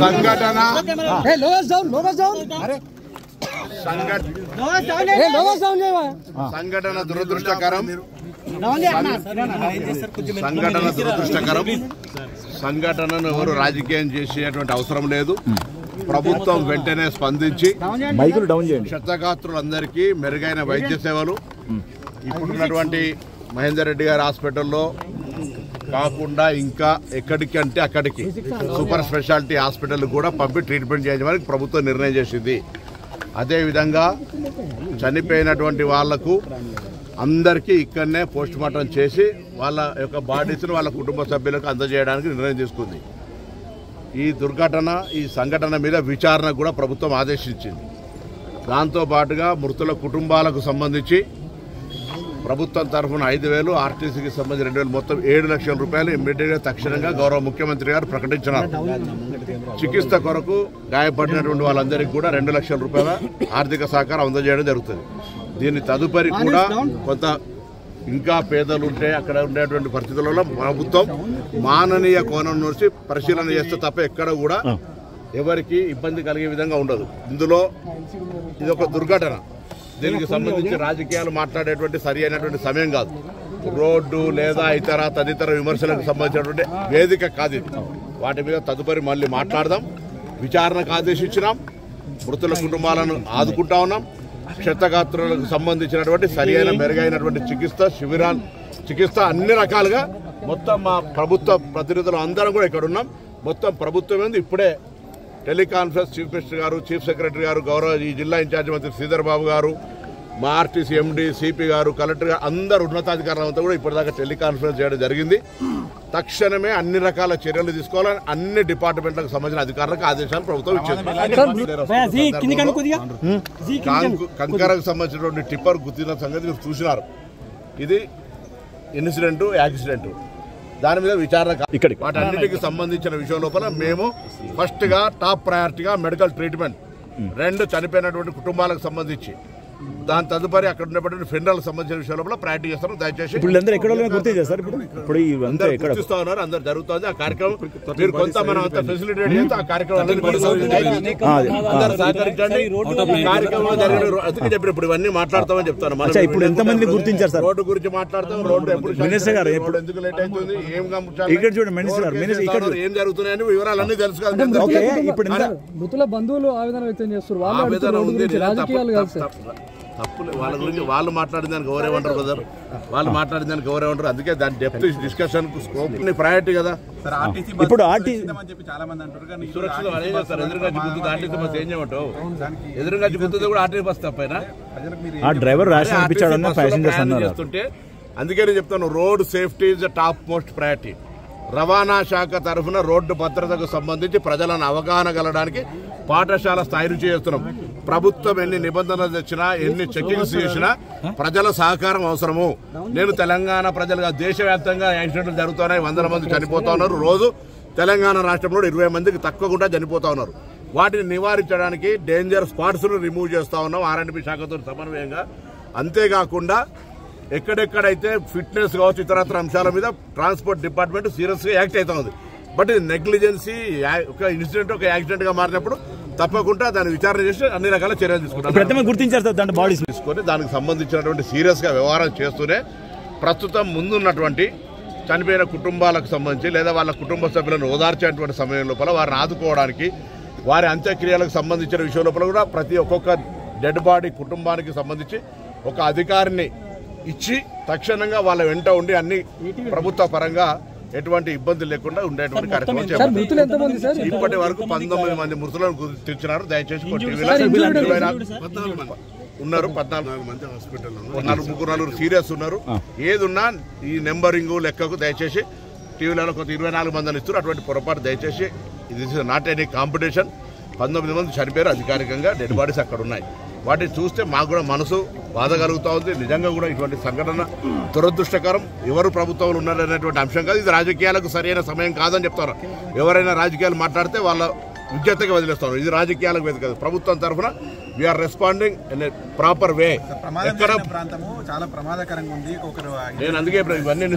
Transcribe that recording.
సంఘటన సంఘటన దురదృష్టకరం. సంఘటనను ఎవరు రాజకీయం చేసేటువంటి అవసరం లేదు. ప్రభుత్వం వెంటనే స్పందించి క్షతగాత్రులందరికీ మెరుగైన వైద్య సేవలు ఇప్పుడున్నటువంటి మహేందర్ రెడ్డి గారి హాస్పిటల్లో కాకుండా ఇంకా ఎక్కడికంటే అక్కడికి సూపర్ స్పెషాలిటీ హాస్పిటల్ కూడా పంపి ట్రీట్మెంట్ చేయడానికి ప్రభుత్వం నిర్ణయం చేసింది. అదేవిధంగా చనిపోయినటువంటి వాళ్లకు అందరికీ ఇక్కడనే పోస్ట్ మార్టం చేసి వాళ్ళ యొక్క బాడీస్ను వాళ్ళ కుటుంబ సభ్యులకు అందజేయడానికి నిర్ణయం తీసుకుంది. ఈ దుర్ఘటన ఈ సంఘటన మీద విచారణ కూడా ప్రభుత్వం ఆదేశించింది. దాంతో పాటుగా మృతుల కుటుంబాలకు సంబంధించి ప్రభుత్వం తరఫున 5,000, ఆర్టీసీకి సంబంధించి 2,000, మొత్తం 7 లక్షల రూపాయలు ఇమ్మీడియట్గా తక్షణంగా గౌరవ ముఖ్యమంత్రి గారు ప్రకటించినారు. చికిత్స కొరకు గాయపడినటువంటి వాళ్ళందరికీ కూడా 2 లక్షల రూపాయల ఆర్థిక సహకారం అందజేయడం జరుగుతుంది. దీని తదుపరి కూడా కొంత ఇంకా పేదలు ఉంటే అక్కడ ఉండేటువంటి పరిస్థితులలో ప్రభుత్వం మాననీయ కోణం నుంచి పరిశీలన చేస్తే తప్ప ఎక్కడ కూడా ఎవరికి ఇబ్బంది కలిగే విధంగా ఉండదు. ఇందులో ఇది ఒక దుర్ఘటన. దీనికి సంబంధించి రాజకీయాలు మాట్లాడేటువంటి సరి అయినటువంటి సమయం కాదు. రోడ్డు లేదా ఇతర తదితర విమర్శలకు సంబంధించినటువంటి వేదిక కాదు ఇది. వాటి మీద తదుపరి మళ్ళీ మాట్లాడదాం. విచారణకు ఆదేశించినాం. మృతుల కుటుంబాలను ఆదుకుంటా ఉన్నాం. క్షతగాత్రులకు సంబంధించినటువంటి సరి అయిన మెరుగైనటువంటి చికిత్స అన్ని రకాలుగా మొత్తం మా ప్రభుత్వ ప్రతినిధులు అందరం కూడా ఇక్కడ ఉన్నాం. మొత్తం ప్రభుత్వం ఏంది ఇప్పుడే టెలికాన్ఫరెన్స్ చీఫ్ మినిస్టర్ గారు, చీఫ్ సెక్రటరీ గారు, గౌరవ ఈ జిల్లా ఇన్ఛార్జి మంత్రి శ్రీధర్ బాబు గారు, మా ఆర్టీసీ ఎండీ, సిపి గారు, కలెక్టర్ గారు, అందరు ఉన్నతాధికారులంతా కూడా ఇప్పటిదాకా టెలికాన్ఫరెన్స్ చేయడం జరిగింది. తక్షణమే అన్ని రకాల చర్యలు తీసుకోవాలని అన్ని డిపార్ట్మెంట్లకు సంబంధించిన అధికారులకు ఆదేశాలు ప్రభుత్వం ఇచ్చింది. కంకరకు సంబంధించినటువంటి టిప్పర్ గుర్తిన సంగతి మీరు చూసినారు. ఇది ఇన్సిడెంట్, యాక్సిడెంట్, దాని మీద విచారణ వాటన్నిటికి సంబంధించిన విషయం లోపల మేము ఫస్ట్ గా టాప్ ప్రయారిటీగా మెడికల్ ట్రీట్మెంట్, 2 చనిపోయినటువంటి కుటుంబాలకు సంబంధించి, దాని తదుపరి అక్కడ ఉన్నటువంటి ఫెడరల్ సంబంధించిన విషయం లోపల ప్రయారిటీ చేస్తారు. దయచేసి గుర్తిస్తా ఉన్నారు, అందరు జరుగుతుంది ఆ కార్యక్రమం. మీరు కొంత మనం అంత ఫెసిలిటేట్ చేస్తే ఆ కార్యక్రమం సహకరించండి. కార్యక్రమంలో జరిగిన అందుకే చెప్పి ఇప్పుడు ఇవన్నీ మాట్లాడతామని చెప్తాను. ఇప్పుడు ఎంతమంది గుర్తించారు సార్? రోడ్డు గురించి మాట్లాడతాం. రోడ్డు ఎప్పుడు ఎందుకు లేట్ అవుతుంది, ఏం జరుగుతున్నాయని వివరాలన్నీ తెలుసు కదా. మృతుల బంధువులు ఆవేదన వ్యక్తం చేస్తారు. తప్పులే వాళ్ళ గురించి వాళ్ళు మాట్లాడిన దానికి ఎవరేమంటారు బ్రదర్, వాళ్ళు మాట్లాడిన దానికి ఎవరేమంటారు. అందుకే దాని డెప్త్ డిస్కషన్ స్కోప్ ప్రయారిటీ కదా. ఇప్పుడు సురక్షితం అదే చేస్తారు. ఎదురుగా గుర్తుంది ఆర్టీసీ బస్ ఏం చేయమంటావు? ఎదురుగా గుర్తుంది కూడా ఆర్టీసీ బస్ తప్పైనా డ్రైవర్ చేస్తుంటే. అందుకే నేను చెప్తాను, road safety is the top most priority. రవాణా శాఖ తరఫున రోడ్డు భద్రతకు సంబంధించి ప్రజలను అవగాహన కలగడానికి పాఠశాల స్థాయి నుంచి చేస్తున్నాం. ప్రభుత్వం ఎన్ని నిబంధనలు తెచ్చినా, ఎన్ని చెకింగ్స్ చేసినా ప్రజల సహకారం అవసరము. నేను తెలంగాణ ప్రజలుగా దేశవ్యాప్తంగా యాక్సిడెంట్లు జరుగుతున్నాయి, 100 మంది చనిపోతా ఉన్నారు. రోజు తెలంగాణ రాష్ట్రంలో 20 మందికి తక్కువకుండా చనిపోతా ఉన్నారు. వాటిని నివారించడానికి డేంజర్ స్పాట్స్ ను రిమూవ్ చేస్తా ఉన్నాం R&B శాఖతో సమన్వయంగా. అంతేకాకుండా ఎక్కడెక్కడైతే ఫిట్నెస్ కావచ్చు ఇతరత్ర అంశాల మీద ట్రాన్స్పోర్ట్ డిపార్ట్మెంట్ సీరియస్ గా యాక్ట్ అవుతా ఉంది. బట్ ఇది నెగ్లిజెన్సీ, ఒక ఇన్సిడెంట్ ఒక యాక్సిడెంట్ గా మారినప్పుడు తప్పకుండా దాన్ని విచారణ చేసి అన్ని రకాల చర్యలు తీసుకొని దానికి సంబంధించినటువంటి సీరియస్ గా వ్యవహారం చేస్తూనే ప్రస్తుతం ముందున్నటువంటి చనిపోయిన కుటుంబాలకు సంబంధించి లేదా వాళ్ళ కుటుంబ సభ్యులను ఓదార్చేటువంటి సమయం లోపల వారిని ఆదుకోవడానికి, వారి అంత్యక్రియలకు సంబంధించిన విషయం లోపల కూడా ప్రతి ఒక్కొక్క డెడ్ బాడీ కుటుంబానికి సంబంధించి ఒక అధికారిని ఇచ్చి తక్షణంగా వాళ్ళ వెంట ఉండి అన్ని ప్రభుత్వ పరంగా ఎటువంటి ఇబ్బందులు లేకుండా ఉండేటువంటి కార్యక్రమం చేపట్టారు. ఇప్పటి వరకు 19 మంది మృతులను గుర్తించినారు. దయచేసి ఉన్నారు, 14 మంది హాస్పిటల్, 4 సీరియస్ ఉన్నారు. ఏదున్నా ఈ నెంబరింగ్ లెక్కకు దయచేసి టీవీలలో కొంత 24 మందిని ఇస్తున్నారు. అటువంటి పొరపాటు దయచేసి ఇది నాట్ ఎనీ కాంపిటీషన్. 19 మంది చనిపోయారు అధికారికంగా, డెడ్ బాడీస్ అక్కడ ఉన్నాయి. వాటిని చూస్తే మాకు కూడా మనసు బాధ కలుగుతూ ఉంది. నిజంగా కూడా ఇటువంటి సంఘటన దురదృష్టకరం. ఎవరు ప్రభుత్వంలో ఉన్నారనేటువంటి అంశం కాదు. ఇది రాజకీయాలకు సరైన సమయం కాదని చెప్తారు. ఎవరైనా రాజకీయాలు మాట్లాడితే వాళ్ళ విజ్ఞతగా వదిలేస్తారు. ఇది రాజకీయాలకు వేదిక కాదు. ప్రభుత్వం తరఫున we are responding in a proper way. ఎక్కడ చాలా ప్రమాదకరంగా ఉంది. నేను అందుకే ఇవన్నీ